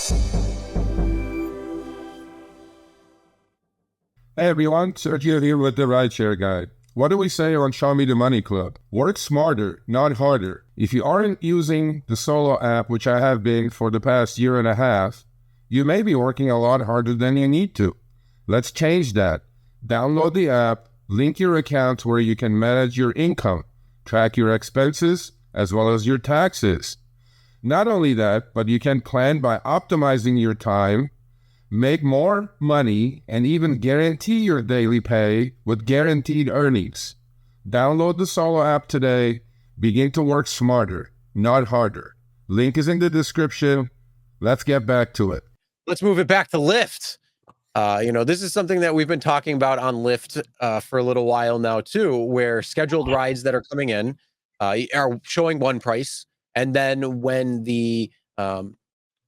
Hey everyone, Sergio here with the Rideshare Guy. What do we say on Show Me the Money Club? Work smarter, not harder. If you aren't using the Solo app, which I have been for the past year and a half, you may be working a lot harder than you need to. Let's change that. Download the app, link your account where you can manage your income, track your expenses, as well as your taxes. Not only that, but you can plan by optimizing your time, make more money, and even guarantee your daily pay with guaranteed earnings. Download the Solo app today. Begin to work smarter, not harder. Link is in the description. Let's get back to it. Let's move it back to Lyft. This is something that we've been talking about on Lyft for a little while now too, where scheduled rides that are coming in are showing one price, and then when the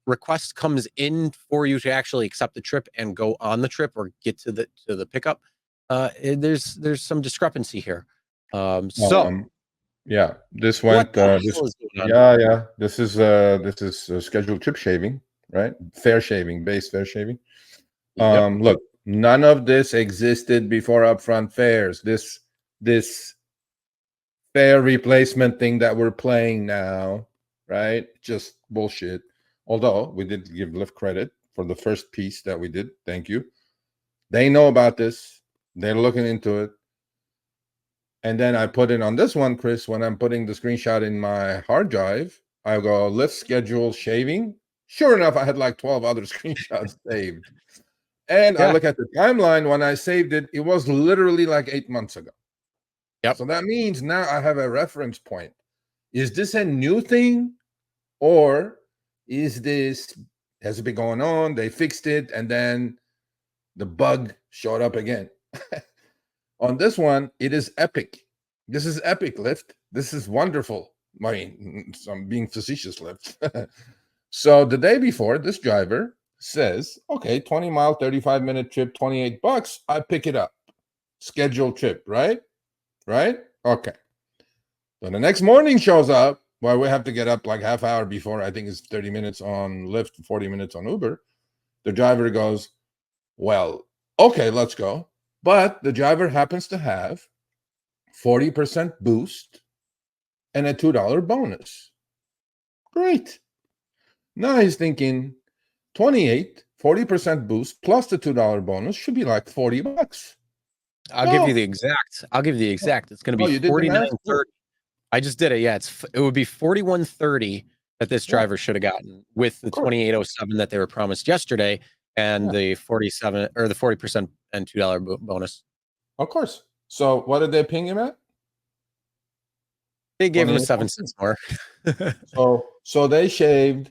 request comes in for you to actually accept the trip and go on the trip or get to the pickup, there's some discrepancy here. Yeah, this went. This is scheduled trip shaving, right? Fare shaving, base fare shaving. Look, none of this existed before upfront fares. This fare replacement thing that we're playing now, right? Just bullshit. Although we did give Lyft credit for the first piece that we did. Thank you. They know about this. They're looking into it. And then I put it on this one, Chris, when I'm putting the screenshot in my hard drive, I go Lyft schedule shaving. Sure enough, I had like 12 other screenshots saved. And I look at the timeline when I saved it, it was literally like 8 months ago. Yep. So that means now I have a reference point. Is this a new thing? Or has it been going on? They fixed it and then the bug showed up again. On this one, it is epic. This is epic, Lyft. This is wonderful. I mean, I'm being facetious, Lyft. So the day before, this driver says, okay, 20-mile, 35-minute trip, $28. I pick it up. Scheduled trip, right? Right? Okay. So the next morning shows up. Well, we have to get up like half hour before. I think it's 30 minutes on Lyft, 40 minutes on Uber. The driver goes, well, okay, let's go. But the driver happens to have 40% boost and a $2 bonus. Great. Now he's thinking 40% boost plus the $2 bonus should be like $40. I'll give you the exact. It's going to be $49.30. I just did it. Yeah, it would be $41.30 that this driver should have gotten with the $28.07 that they were promised yesterday, and the 47 or the 40% and $2 bonus. Of course. So what did they ping him at? They gave him 7 cents more. so they shaved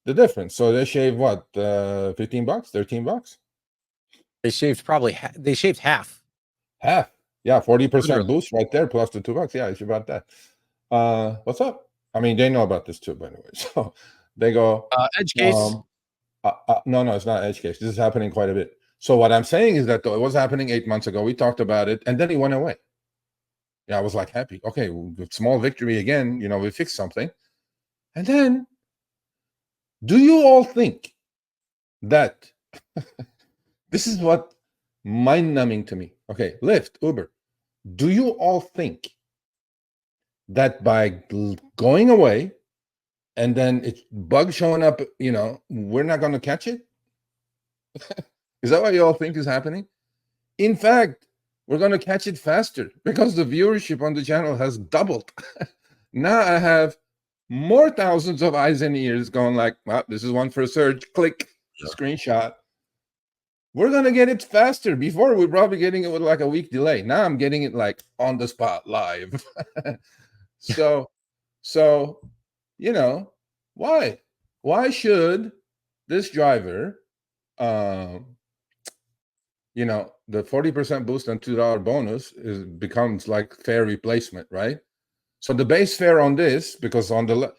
the difference. So they shaved what? $15, $13? They shaved they shaved half. Half. Yeah, 40% boost right there plus the $2. Yeah, it's about that. What's up? I mean, they know about this too, by the way. So they go edge case. No, it's not edge case. This is happening quite a bit. So what I'm saying is that though it was happening 8 months ago, we talked about it, and then he went away. Yeah, I was like happy. Okay, small victory again. We fixed something. And then, do you all think that this is what mind-numbing to me? Okay, Lyft, Uber. Do you all think that by going away and then it's bug showing up, we're not going to catch it? Is that what you all think is happening? In fact, we're going to catch it faster because the viewership on the channel has doubled. Now I have more thousands of eyes and ears going like, well, this is one for Serge, click, screenshot. We're going to get it faster. Before, we're probably getting it with like a week delay. Now I'm getting it like on the spot live. So, why? Why should this driver, the 40% boost and $2 bonus becomes like fare replacement, right? So the base fare on this, because on the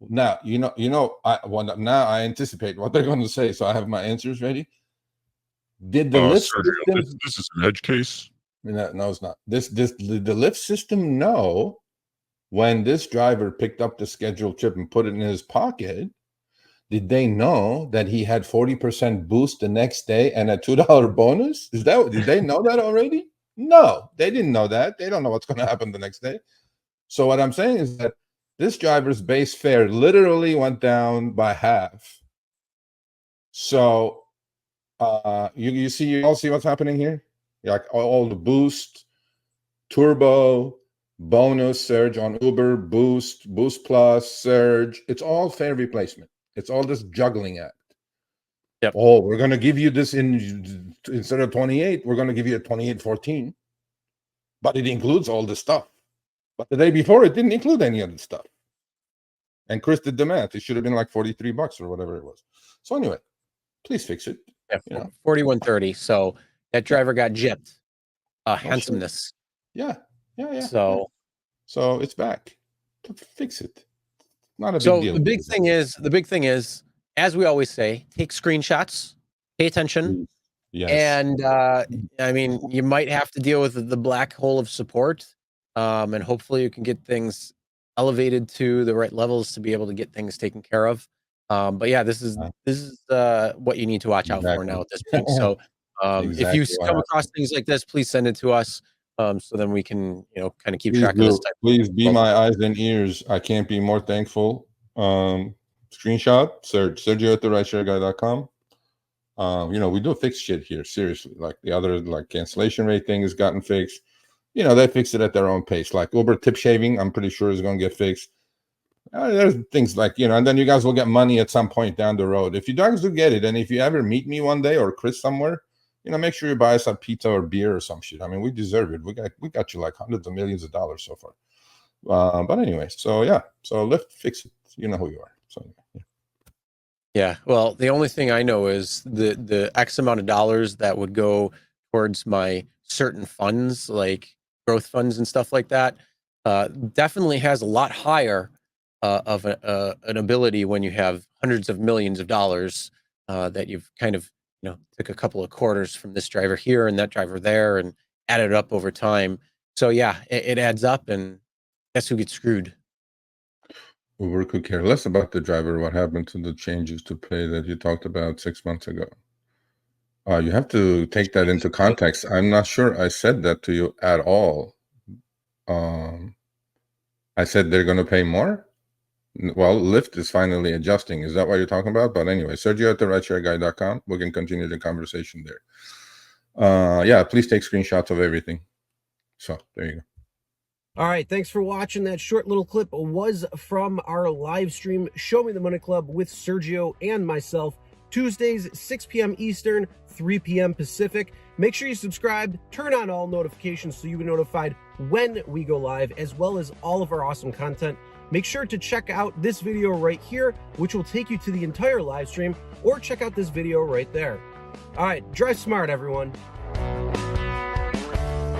now, now I anticipate what they're going to say, so I have my answers ready. Did the Lyft system? This is an edge case. No, it's not. The Lyft system know when this driver picked up the scheduled trip and put it in his pocket Did they know that he had 40% boost the next day and a $2 bonus? Did they know that already? No, they didn't know that. They don't know what's going to happen the next day. So what I'm saying is that this driver's base fare literally went down by half. So you all see what's happening here? Like all the boost, turbo, bonus, surge on Uber, boost plus, surge. It's all fare replacement. It's all this juggling act. Yep. Oh, we're going to give you this instead of 28, we're going to give you a 28.14. But it includes all this stuff. But the day before, it didn't include any of the stuff. And Chris did the math. It should have been like $43 or whatever it was. So anyway, please fix it. Yeah, 41.30. So that driver got gypped. Handsomeness. Sure. Yeah. So it's back. Fix it. Not a big deal. The big thing is, as we always say, take screenshots, pay attention. Yes. And I mean, you might have to deal with the black hole of support. And hopefully you can get things elevated to the right levels to be able to get things taken care of. But yeah, this is what you need to watch out for now at this point. So if you come across things like this, please send it to us. So then we can, kind of keep track of this type. Please be my eyes and ears. I can't be more thankful. Screenshot, search Sergio at the rideshareguy.com. We do fix shit here, seriously. Like the other, like cancellation rate thing has gotten fixed. They fix it at their own pace. Like Uber tip shaving, I'm pretty sure is going to get fixed. There's things like, and then you guys will get money at some point down the road. If you guys do get it, and if you ever meet me one day or Chris somewhere, make sure you buy us a pizza or beer or some shit. I mean, we deserve it. We got you like hundreds of millions of dollars so far. But anyway, so Lyft, fix it. You know who you are. So yeah. Well, the only thing I know is the X amount of dollars that would go towards my certain funds, like growth funds and stuff like that, definitely has a lot higher of an ability when you have hundreds of millions of dollars that you've kind of took a couple of quarters from this driver here and that driver there and added up over time. So yeah, it adds up, and guess who gets screwed? Uber could care less about the driver. What happened to the changes to pay that you talked about 6 months ago? You have to take that into context. I'm not sure I said that to you at all. I said they're going to pay more. Well, Lyft is finally adjusting. Is that what you're talking about? But anyway, Sergio at the rideshareguy.com. We can continue the conversation there. Yeah, please take screenshots of everything. So there you go. All right, thanks for watching. That short little clip was from our live stream, Show Me the Money Club with Sergio and myself, Tuesdays, 6 p.m. Eastern, 3 p.m. Pacific. Make sure you subscribe, turn on all notifications so you'll be notified when we go live, as well as all of our awesome content. Make sure to check out this video right here, which will take you to the entire live stream, or check out this video right there. All right, drive smart, everyone.